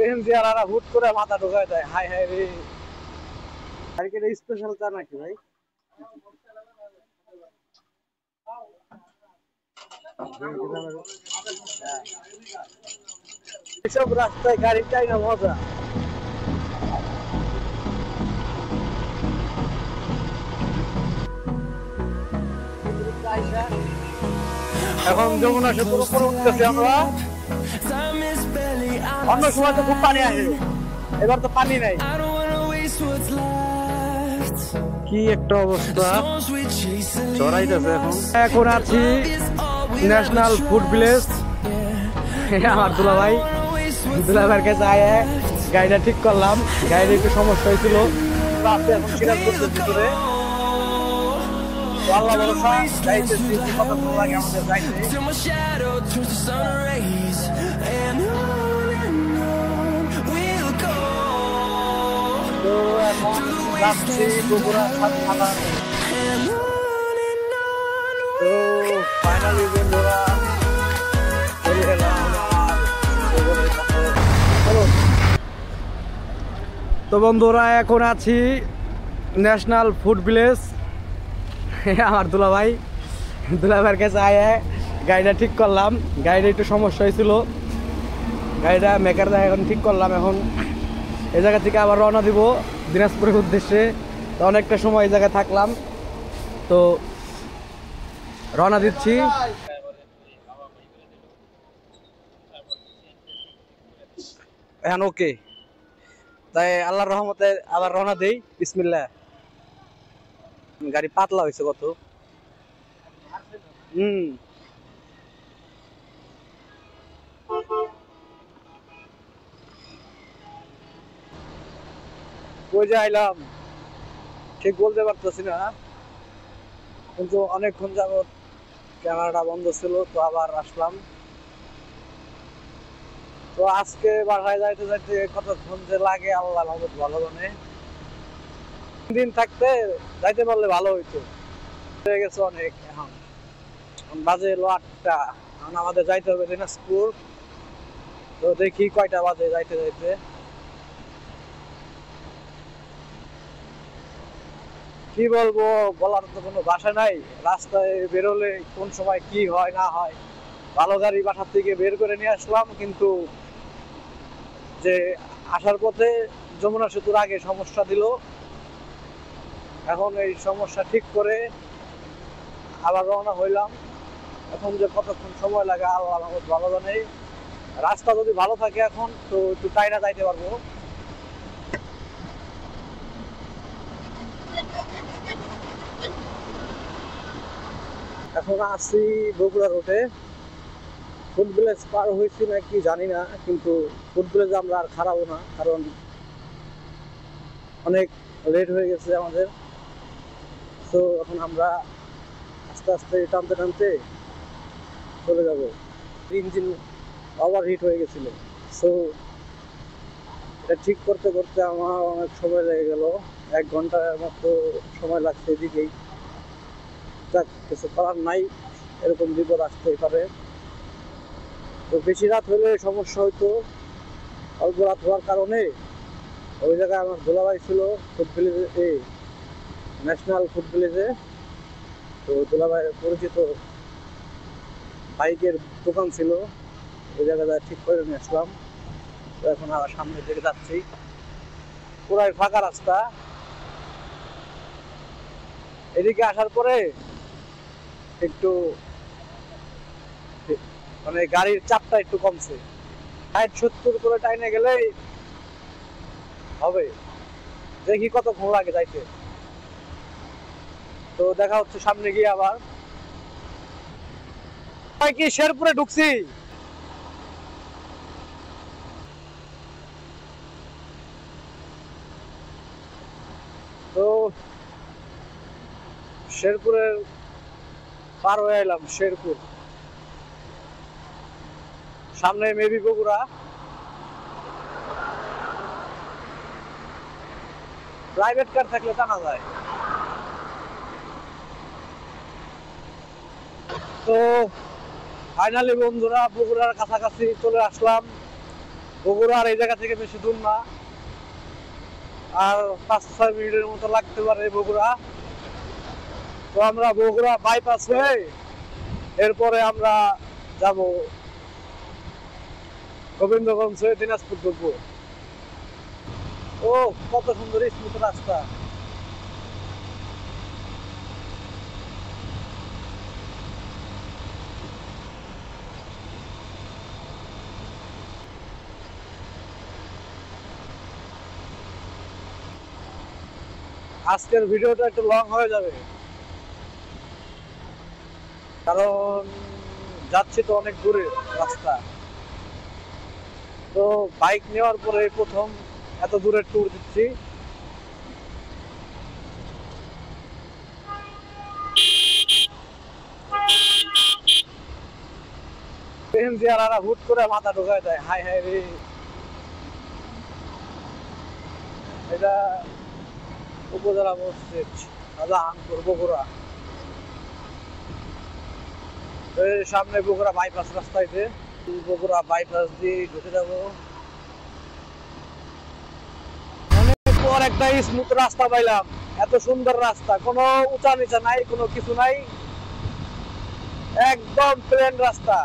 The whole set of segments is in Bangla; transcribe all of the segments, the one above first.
সিএনজি আর হুট করে মাথা ঢোকায় দেয়। হাই হাই রে, আর কি স্পেশাল চা নাকি ভাই? এসব রাস্তায় গাড়ি চাই না মজা। এখন যমুনা সেতুর উপরে উঠতেছি আমরা। অন্য সময় তো খুব পানি আসে, এবার তো পানি নাই। কি একটা অবস্থা, চড়াইতেছে। এখন আছি ন্যাশনাল ফুড ভিলেজ। আমার দুলাভাইয়ের কাছে আয় গাড়িটা ঠিক করলাম। গাড়ির একটু সমস্যা হয়েছিল, এখন সিরাজগঞ্জের ভিতরে। আল্লাহ ভরসা যাইতেছি, কতক্ষণ লাগে আমাদের যাইতে। তো এখন যাচ্ছি বগুড়া থানা। তো ফাইনালি বন্ধুরা চলে এলাম আমার বগুড়ার কাছে। তো বন্ধুরা এখন আছি ন্যাশনাল ফুড ভিলেজ। আমার দুলাভাইয়ের কাছে আয় গাড়িটা ঠিক করলাম। গাড়িটা একটু সমস্যা হয়েছিল, গাড়িটা মেকার দেখা এখন ঠিক করলাম। এখন এই জায়গা থেকে আবার রওনা দিব দিনাজপুরের উদ্দেশ্যে। তো অনেকটা সময় এই জায়গায় থাকলাম, তো রওনা দিচ্ছি। এখন ওকে, তাই আল্লাহর রহমতে আবার রওনা দেই। বিসমিল্লাহ। গাড়ি পাতলা হয়েছে কত। কই যে আইলাম ঠিক বলতে পারতেছি না, কিন্তু অনেকক্ষণ যাবত ক্যামেরাটা বন্ধ ছিল, তো আবার আসলাম। তো আজকে বাসায় যাইতে যাইতে কতক্ষণ যে লাগে আল্লাহ রহমত ভালো জানে। দিন থাকতে যাইতে পারলে ভালো হইতো। হয়ে গেছে অনেক, এখন বাজে 8টা। এখন আমাদের যাইতে হবে দিনাজপুর। তো দেখি কয়টা বাজে যাইতে যাইতে। কি বলবো, বলার তো কোনো ভাষা নাই। রাস্তায় বেরোলে কোন সময় কি হয় না হয়। ভালো গাড়ি বাসার থেকে বের করে নিয়ে আসলাম, কিন্তু যে আসার পথে যমুনা সেতুর আগে সমস্যা দিল। এখন এই সমস্যা ঠিক করে আবার রওনা হইলাম। এখন যে কতক্ষণ সময় লাগে আল্লাহ ভালো জানে। রাস্তা যদি ভালো থাকে এখন তো একটু টাইনা যাইতে পারবো। এখন আছি বগুড়া রোডে। ফুড ভিলেজ পার হয়েছি নাকি জানি না, কিন্তু ফুড ভিলেজে আমরা আর খারাপও না, কারণ অনেক লেট হয়ে গেছে আমাদের। তো এখন আমরা আস্তে আস্তে টানতে টানতে চলে যাব। ইঞ্জিন ওভার হিট হয়ে গেছিল, সো এটা ঠিক করতে করতে আমার অনেক সময় লেগে গেল। 1 ঘন্টার মতো সময় লাগছে এদিকেই। যাক, কিছু করার নাই, এরকম বিপদ আসতেই পারে। তো বেশি রাত হলে সমস্যা হইতো। অল্প রাত হওয়ার কারণে ওই জায়গায় আমার দুলাভাই ছিল ফুড ভিলেজে, ন্যাশনাল ফুড ভিলেজে। তো দুলাভাইয়ের পরিচিত বাইকের দোকান ছিল, ওই জায়গায় ঠিক করে নিয়ে আসলাম। তো এখন আবার সামনের দিকে যাচ্ছি। পুরাই ফাঁকা রাস্তা। এদিকে আসার পরে একটু মানে গাড়ির চাপটা একটু কমছে। 60-70 করে টাইনে গেলেই হবে। দেখি কতক্ষণ লাগে যাইতে। তো দেখা হচ্ছে সামনে গিয়ে। আবার কি শেরপুরে ঢুকছি। তো শেরপুরের পার হয়ে এলাম। শেরপুর সামনে মেবি বগুড়া। প্রাইভেট কার থাকলে টানা যায়। তো ফাইনালি বন্ধুরা বগুড়ার কাছাকাছি চলে আসলাম। বগুড়া আর এই জায়গা থেকে বেশি দূর না, আর 5-6 মিনিটের মতো লাগতে পারে বগুড়া। তো আমরা বগুড়া বাইপাস হয়ে এরপরে আমরা যাব গোবিন্দগঞ্জ হয়ে দিনাজপুর ঢুকবো। ও কত সুন্দর স্মুথ রাস্তা। আজকের ভিডিওটা একটু লং হয়ে যাবে, কারণ যাচ্ছি তো অনেক দূরে রাস্তা। তো বাইক নেওয়ার পরে প্রথম এত দূরের ট্যুর দিচ্ছি। হুট করে মাথা ঢোকায় দেয়, হাই হাই রে। এটা উপজেলা মসজিদ শাহজাহানপুর বগুড়া। সামনে বগুড়া বাইপাস রাস্তাইতে, বগুড়া বাইপাস দিয়ে ঢুকে যাব। অনেক পর একটা স্মুথ রাস্তা পাইলাম, এত সুন্দর রাস্তা, কোনো উঁচা নিচা নাই, কোনো কিছু নাই, একদম প্লেন রাস্তা।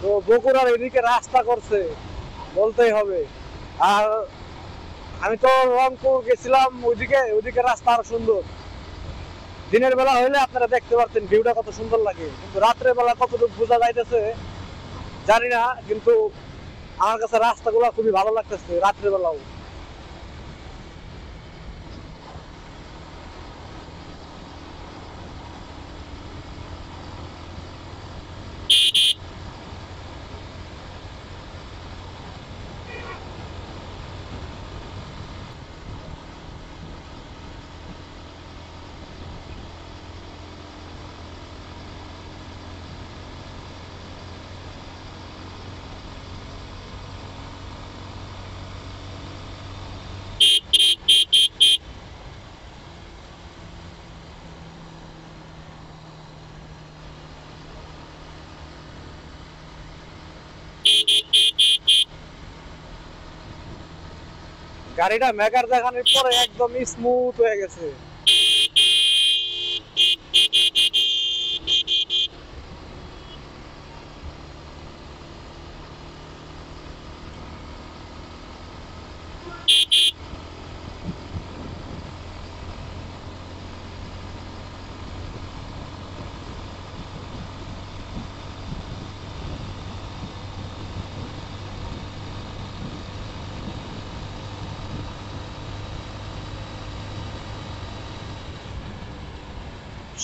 তো বগুড়ার এদিকে রাস্তা করছে বলতেই হবে। আর আমি তো রংপুর গেছিলাম, ওইদিকে রাস্তা আরো সুন্দর। দিনের বেলা হইলে আপনারা দেখতে পারতেন ভিউটা কত সুন্দর লাগে, কিন্তু রাত্রের বেলা কতটুকু বোঝা যাইতেছে জানি না, কিন্তু আমার কাছে রাস্তাগুলো খুবই ভালো লাগতেছে রাত্রের বেলাও। গাড়িটা মেকার দেখানোর পরে একদম স্মুথ হয়ে গেছে।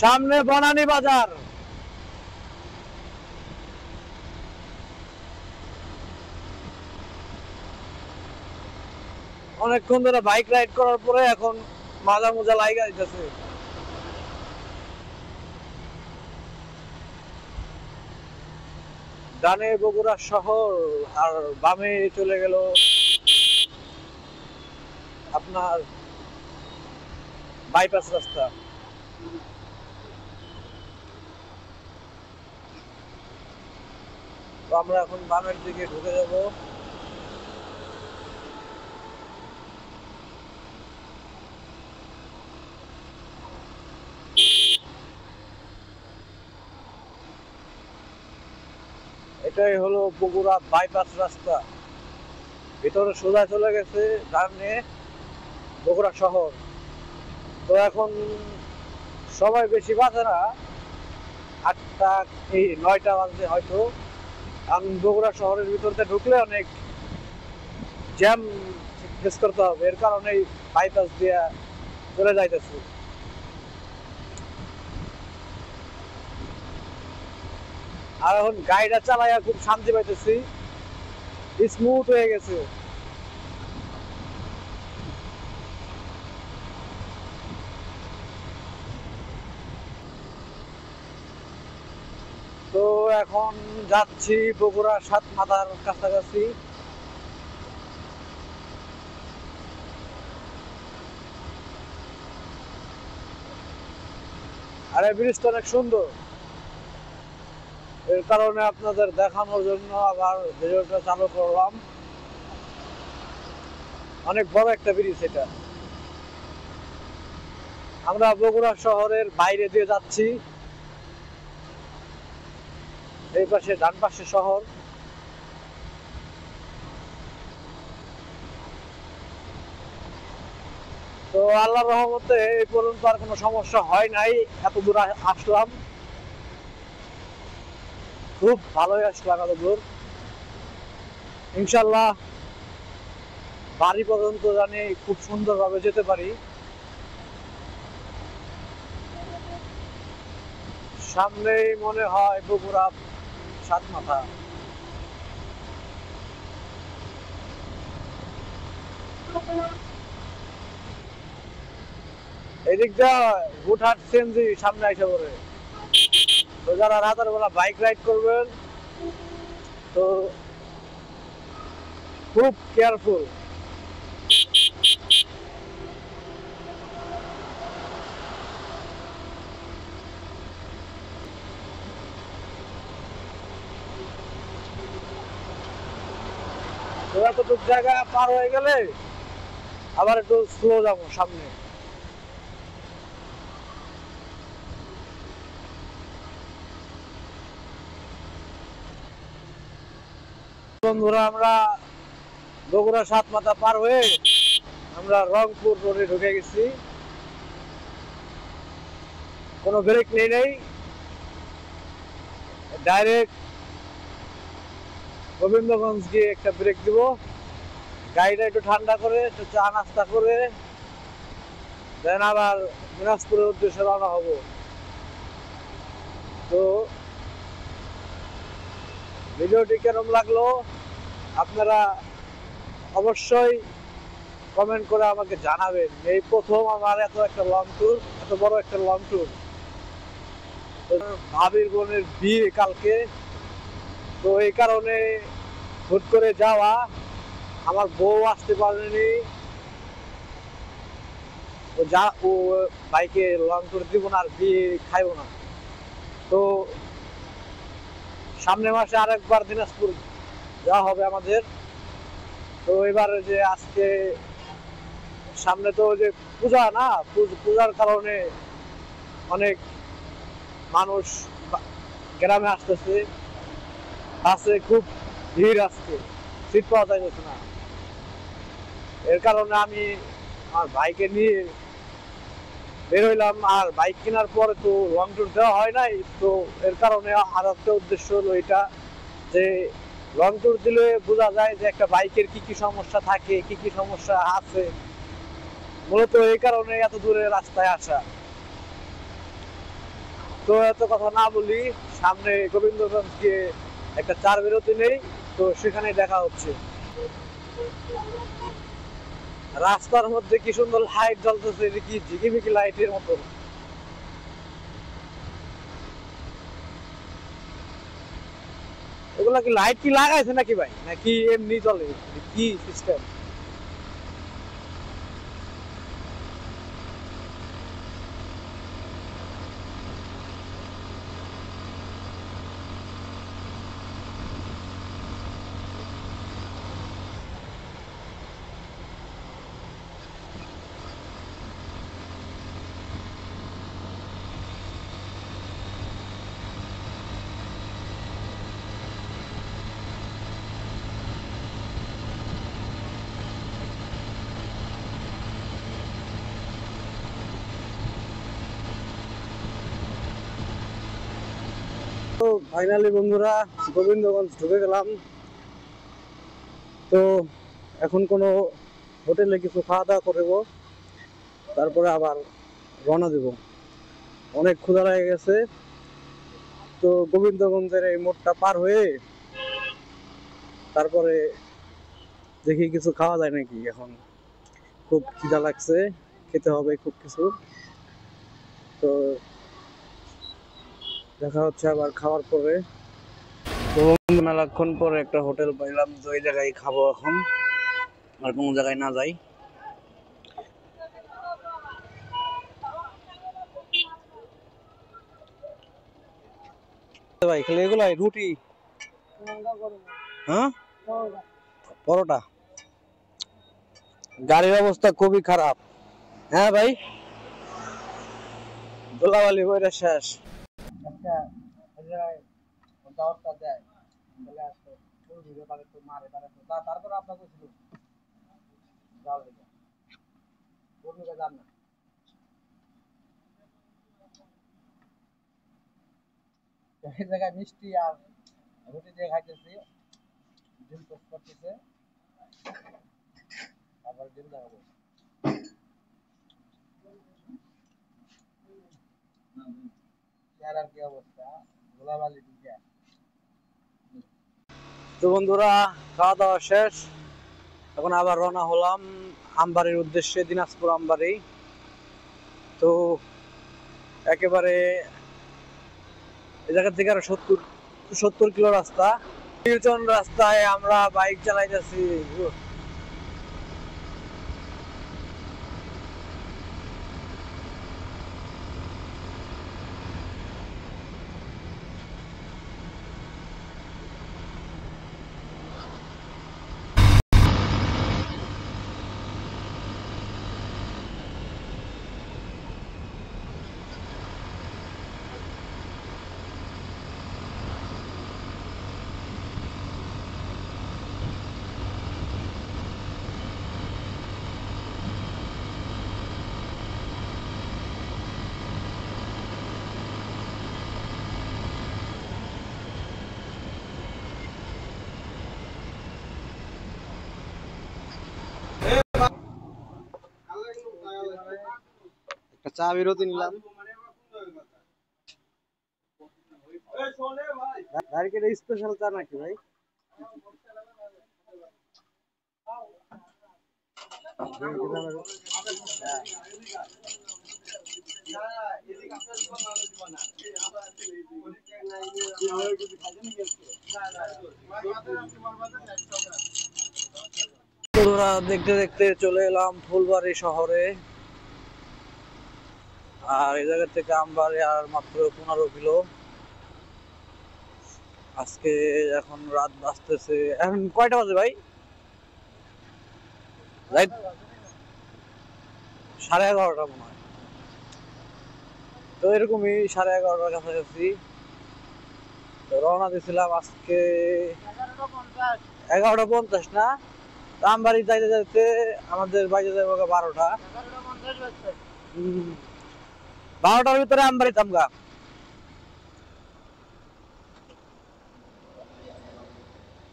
সামনে বনানী বাজার। অনেকক্ষণ ধরে বাইক রাইড করার পরে এখন মাজা মোজা লাগা যাইতেছে। ডানে বগুড়া শহর আর বামে চলে গেল আপনার বাইপাস রাস্তা। তো আমরা এখন বামের দিকে ঢুকে যাব। এটাই হলো বগুড়া বাইপাস রাস্তা, ভিতরে সোজা চলে গেছে ডানে বগুড়া শহর। তো এখন সময় বেশি বাজে না, 8টা 9টা বাজে হয়তো। আমি বগুড়া শহরের ভিতরতে ঢুকলে অনেক জ্যাম ফেস করতে হবে, এর কারণে বাইপাস দিয়ে চলে যাইতেছি। আর এখন গাড়িটা চালাইয়া খুব শান্তি পাইতেছি, স্মুথ হয়ে গেছে। এখন যাচ্ছি বগুড়া সাতমাথার কাছাকাছি। আর এই ব্রিজটা অনেক সুন্দর, এর কারণে আপনাদের দেখানোর জন্য আবার ভিডিওটা চালু করলাম। অনেক বড় একটা ব্রিজ এটা। আমরা বগুড়া শহরের বাইরে দিয়ে যাচ্ছি, এই পাশে ডান পাশে শহর। তো আল্লাহর রহমতে এই পর্যন্ত আর কোনো সমস্যা হয় নাই। এত দূর আসলাম, খুব ভালোই আসলাম এত দূর। ইনশাল্লাহ বাড়ি পর্যন্ত জানি খুব সুন্দরভাবে যেতে পারি। সামনেই মনে হয় বগুড়া সাতমাথা। এদিকটা হুটহাট সিএনজি সামনে এসে পড়ে। তো যারা রাতের বেলা বাইক রাইড করবেন তো খুব কেয়ারফুল। তো এতটুকু জায়গা পার হয়ে গেলে আবার একটু স্লো যাবো সামনে। বন্ধুরা, আমরা বগুড়া সাতমাথা পার হয়ে আমরা রংপুর রোডে ঢুকে গেছি। কোনো ব্রেক নেই, ডাইরেক্ট গোবিন্দগঞ্জ গিয়ে একটা ব্রেক দিব, গাড়িটা একটু ঠান্ডা করে একটু চা নাস্তা করে দেন আবার দিনাজপুরের উদ্দেশ্যে রওনা হব। তো ভিডিওটি কেমন লাগলো আপনারা অবশ্যই কমেন্ট করে আমাকে জানাবেন। এই প্রথম আমার এত একটা লং ট্যুর, এত বড় একটা লং ট্যুর। ভাবির বোনের বিয়ে কালকে, তো এই কারণে হুট করে যাওয়া। আমার বউ আসতে পারেনি, ও বাইকে লং ট্যুর দিব না আর বিয়ে খাইব না। তো সামনের মাসে আরেকবার দিনাজপুর যাওয়া হবে আমাদের। তো এবার যে আজকে সামনে তো যে পূজা না, পূজার কারণে অনেক মানুষ গ্রামে আসতেছে, বাসে খুব ভিড় আসছে, সিট পাওয়া যাইতেছে না। এর কারণে আমি আমার বাইকে নিয়ে বের হইলাম। আর বাইক কেনার পরে তো লং ট্যুর দেওয়া হয় নাই, তো এর কারণে আর একটা উদ্দেশ্য হলো এটা যে লং ট্যুর দিলে বোঝা যায় যে একটা বাইকের কি কি সমস্যা থাকে, কি কি সমস্যা আছে। মূলত এই কারণে এত দূরে রাস্তায় আসা। তো এত কথা না বলি, সামনে গোবিন্দগঞ্জকে একটা চার বিরতি নেই, তো সেখানে দেখা হচ্ছে। রাস্তার মধ্যে কি সুন্দর লাইট জ্বলতেছে, কি ঝিকিমিকি লাইটের মতো। এগুলা কি লাইট কি লাগাইছে নাকি ভাই, নাকি এমনি চলে, কি সিস্টেম? তো ফাইনালি বন্ধুরা গোবিন্দগঞ্জ ঢুকে গেলাম। তো এখন কোনো হোটেলে কিছু খাওয়া দাওয়া করবো, তারপরে আবার রওনা দেব। অনেক ক্ষুধা লেগে গেছে। তো গোবিন্দগঞ্জের এই মোড়টা পার হয়ে তারপরে দেখি কিছু খাওয়া যায় নাকি। এখন খুব খিদা লাগছে, খেতে হবে খুব কিছু। তো দেখা হচ্ছে আবার খাওয়ার পরে। তো মেলাক্ষণ পরে একটা হোটেল পাইলাম, তো এই জায়গায় খাবো এখন, আর কোনো জায়গায় না যাই। ভাই খেলে এগুলাই রুটি, হ্যাঁ পরোটা। গাড়ির অবস্থা খুবই খারাপ। হ্যাঁ ভাই, ধুলাবালি বইটা শেষ। আচ্ছা, দাওয়াতটা দেয় তাহলে আসতো ফুল দিবে, পারে তো মারে, পারে তো তারপর আপনাকে ছিল যাও দিকে পূর্ণিকা যান না। এই জায়গায় মিষ্টি আর রুটি দিয়ে খাইতেছি, ডিম পোস্ট করতেছে, তারপর ডিম দেখাবো। আর কি অবস্থা, ধুলাবালি ঢুকে। তো বন্ধুরা, খাওয়া দাওয়া শেষ, এখন আবার রওনা হলাম আমবাড়ির উদ্দেশ্যে, দিনাজপুর আমবাড়ি। তো একেবারে এই জায়গা থেকে আরো 70 কিলো রাস্তা, নির্জন রাস্তায় আমরা বাইক চালাইতেছি। একটা চা বিরতি নিলাম। স্পেশাল চা নাকি ভাই? দেখতে দেখতে চলে এলাম ফুলবাড়ি শহরে। আর এই জায়গা থেকে আমবাড়ি আর মাত্র 15 কিলো। আজকে এখন রাত বাজতেছে, এখন কয়টা বাজে ভাই? 11:30 মনে হয়। তো এরকমই 11:30 কাছাকাছি রওনা দিয়েছিলাম আজকে। 11:50 না, আমবাড়ি যাইতে যাইতে আমাদের বাইরে যাবো 12টা। 12টার ভিতরে আমবাড়ি থামগা।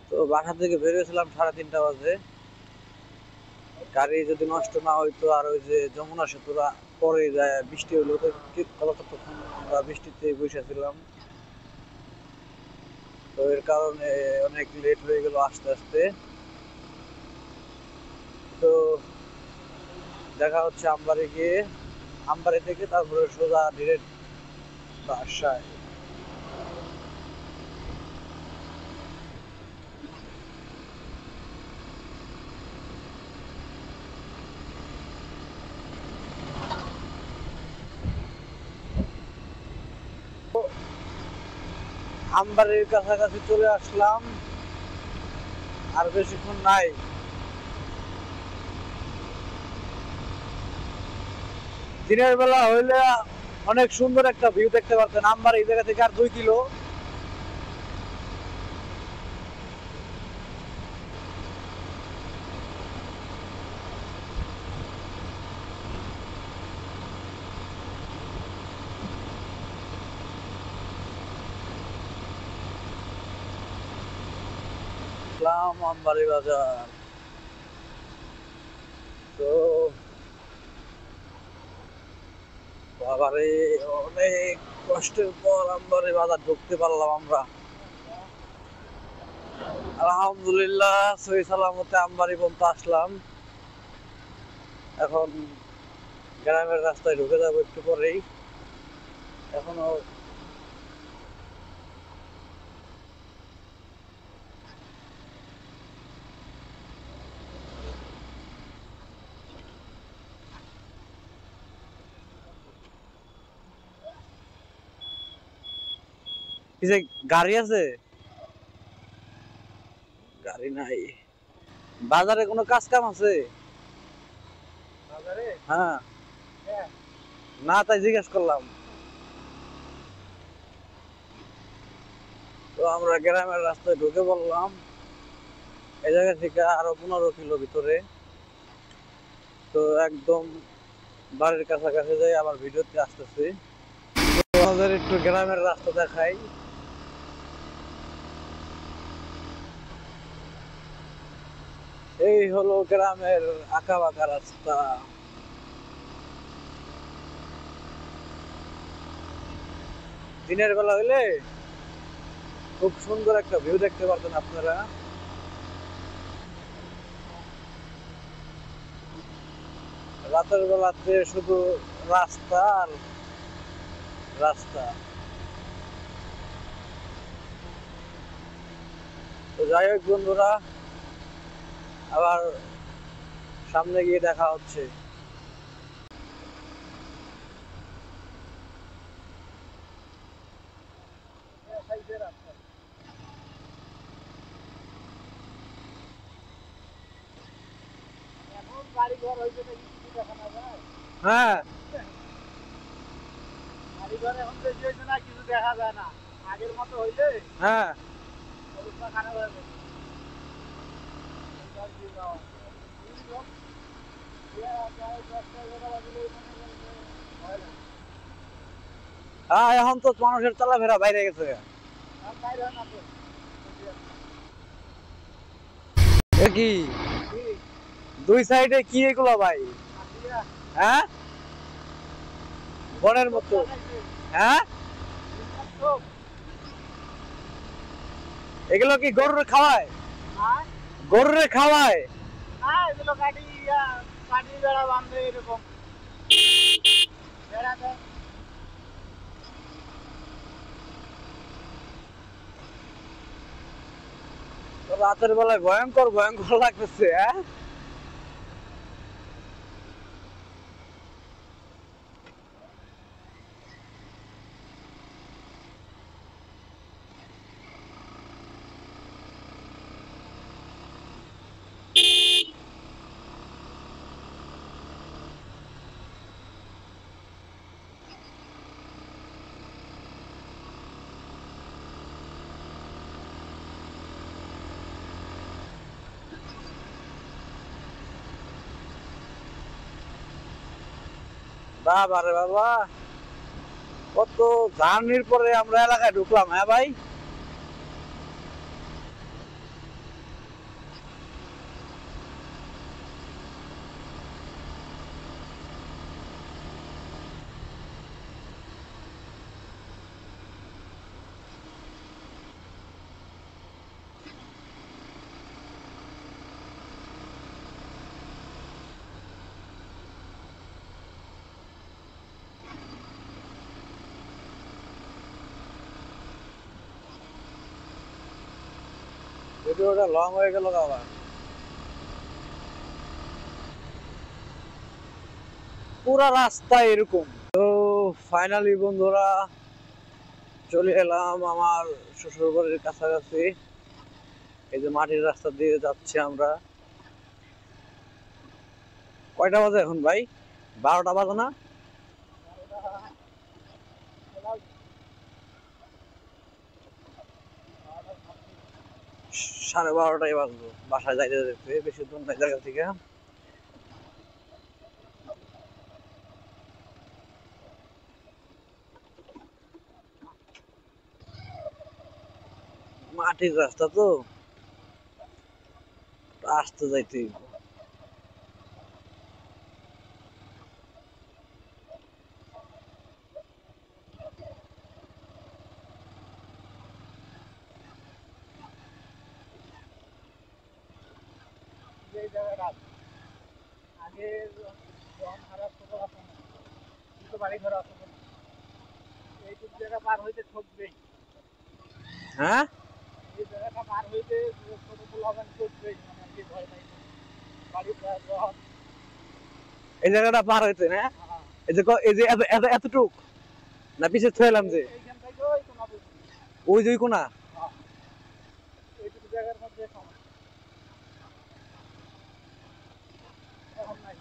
তো বাসা থেকে বেরিয়েছিলাম 3:30 বাজে। গাড়ি যদি নষ্ট না হইতো, আর ওই যে যমুনা সেতুরা পরে যায়, বৃষ্টি হইলো তো কতক্ষণ আমরা বৃষ্টিতে বসেছিলাম, তো এর কারণে অনেক লেট হয়ে গেল আস্তে আস্তে। তো দেখা হচ্ছে আমবাড়ি গিয়ে, আমবাড়ি থেকে তারপরে সোজা ডিরেক্ট বাসায়। আমবাড়ির কাছাকাছি চলে আসলাম, আর বেশিক্ষণ নাই। দিনের বেলা হইলে অনেক সুন্দর একটা ভিউ দেখতে পারতেন। আমবাড়ি এই জায়গা থেকে আর 2 কিলো। আমবাড়ি বাজার। তো বাবারে, অনেক কষ্টের পর আমবাড়ি বাজার ঢুকতে পারলাম আমরা। আলহামদুলিল্লাহ সহি সালামতে আমবাড়ি পর্যন্ত আসলাম। এখন গ্রামের রাস্তায় ঢুকে যাবো একটু পরেই। এখনো কিসে গাড়ি আছে? গাড়ি নাই। বাজারে কোনো কাজ কাম আছে? বাজারে? হ্যাঁ। না, তাই জিজ্ঞেস করলাম। তো আমরা গ্রামের রাস্তায় ঢুকে পড়লাম। এই জায়গা থেকে আরো 15 কিলো ভিতরে। তো একদম বাড়ির কাছাকাছি যাই আবার ভিডিওতে আসতেছি। আমাদের একটু গ্রামের রাস্তা দেখাই। এই হলো গ্রামের আঁকা বাঁকা রাস্তা। দিনের বেলা হইলে খুব সুন্দর একটা ভিউ দেখতে পারতেন আপনারা। রাতের বেলাতে শুধু রাস্তা আর রাস্তা। তো যাই হোক বন্ধুরা, আবার সামনে গিয়ে দেখা হচ্ছে। হ্যাঁ, কিছু দেখা যায় না আগের মতো হইলে। হ্যাঁ, অবস্থা খারাপ হয়ে যাবে। হ্যাঁ, এখন তো মানুষের চলাফেরা বাইরে গেছে। কি দুই সাইডে কি এগুলো ভাই? হ্যাঁ, বনের মতো। হ্যাঁ, এগুলো কি গরুরে খাওয়ায়? গরুরে খাওয়ায়? এগুলো কাটি বেড়া বাঁধে এরকম বেড়া দেয়। রাতের বেলায় ভয়ঙ্কর ভয়ঙ্কর লাগতেছে। হ্যাঁ, বাবা রে বাবা, কত জার্নির পরে আমরা এলাকায় ঢুকলাম। হ্যাঁ ভাই, ভিডিওটা লং হয়ে গেল আবার। পুরা রাস্তা এরকম। তো ফাইনালি বন্ধুরা চলে এলাম আমার শ্বশুর বাড়ির কাছাকাছি। এই যে মাটির রাস্তা দিয়ে যাচ্ছি আমরা। কয়টা বাজে এখন ভাই? 12টা বাজে না? 12:30 বাজলো বাসায় যাইতে যেতে। বেশি দূর নাই জায়গা থেকে। মাটির রাস্তা তো আসতে যাইতে। হ্যাঁ, এই জায়গাটা পার হইতে না? এই যে এতটুক না পিছিয়ে থইলাম যে ওই দুই কোনা এইটুকু জায়গার মধ্যে সমস্যা এখন নাই।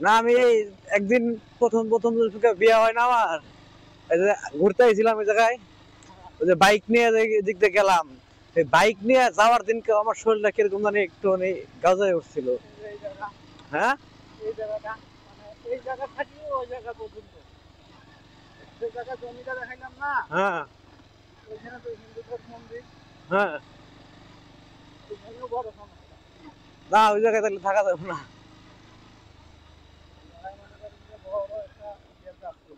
না আমি এই একদিন প্রথম প্রথম জুলফিকার বিয়ে হয় না আমার, এই যে ঘুরতে আইছিলাম ওই জায়গায়, ওই যে বাইক নিয়ে দিক দিয়ে গেলাম, এই বাইক নিয়ে যাওয়ার দিনকে আমার শরীরটা কিরকম জানি একটু গাজায় উঠছিল। এই জায়গা, হ্যাঁ এই জায়গাটা মানে এই জায়গা থাকি ওই জায়গা পর্যন্ত, যে জায়গা জমিটা দেখাইলাম না, হ্যাঁ ওইখানে তো হিন্দুদের মন্দির, হ্যাঁ, ওইখানেও বড় সমস্যা। না ওই জায়গায় তাহলে থাকা যাবে না। যারা মনে করেন যে বড় একটা ইয়ে প্রাপ্তি,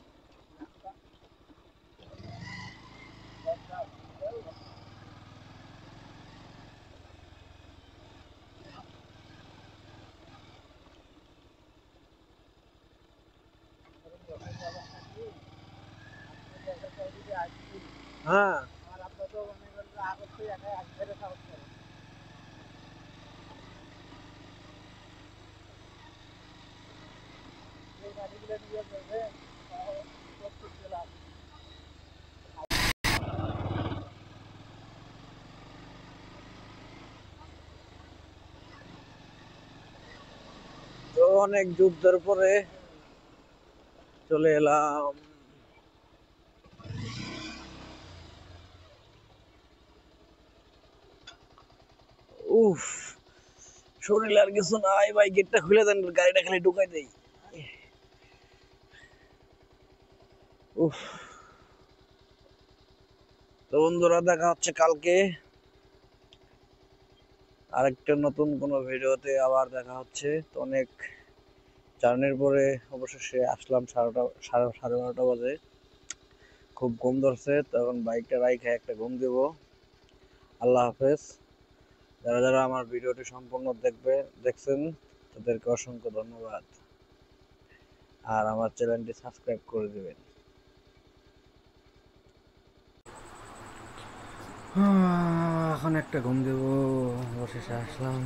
হ্যাঁ আর আপনার তো মনে করেন যে আগত থেকে একাই আসবে সাহস করে এই গাড়িগুলো নিয়ে যাবে প্রস্তুত গেলাম। তো অনেক যুদ্ধের পরে চলে এলাম। উফ, শরীরে আর কিছু নাই ভাই, গেটটা খুলে দেন, গাড়িটা খালি ঢুকাই দেই। উফ, তো বন্ধুরা দেখা হচ্ছে কালকে আরেকটা নতুন কোনো ভিডিওতে, আবার দেখা হচ্ছে। তো অনেক জার্নির পরে অবশেষে আসলাম, সাড়ে 12টা বাজে, খুব ঘুম ধরছে, তখন বাইকটা রাইখে একটা ঘুম দিব। আল্লাহ হাফেজ। যারা যারা আমার ভিডিওটি সম্পূর্ণ দেখছেন তাদেরকে অসংখ্য ধন্যবাদ, আর আমার চ্যানেলটি সাবস্ক্রাইব করে দিবেন। এখন একটা ঘুম দেবো, অবশেষে আসলাম।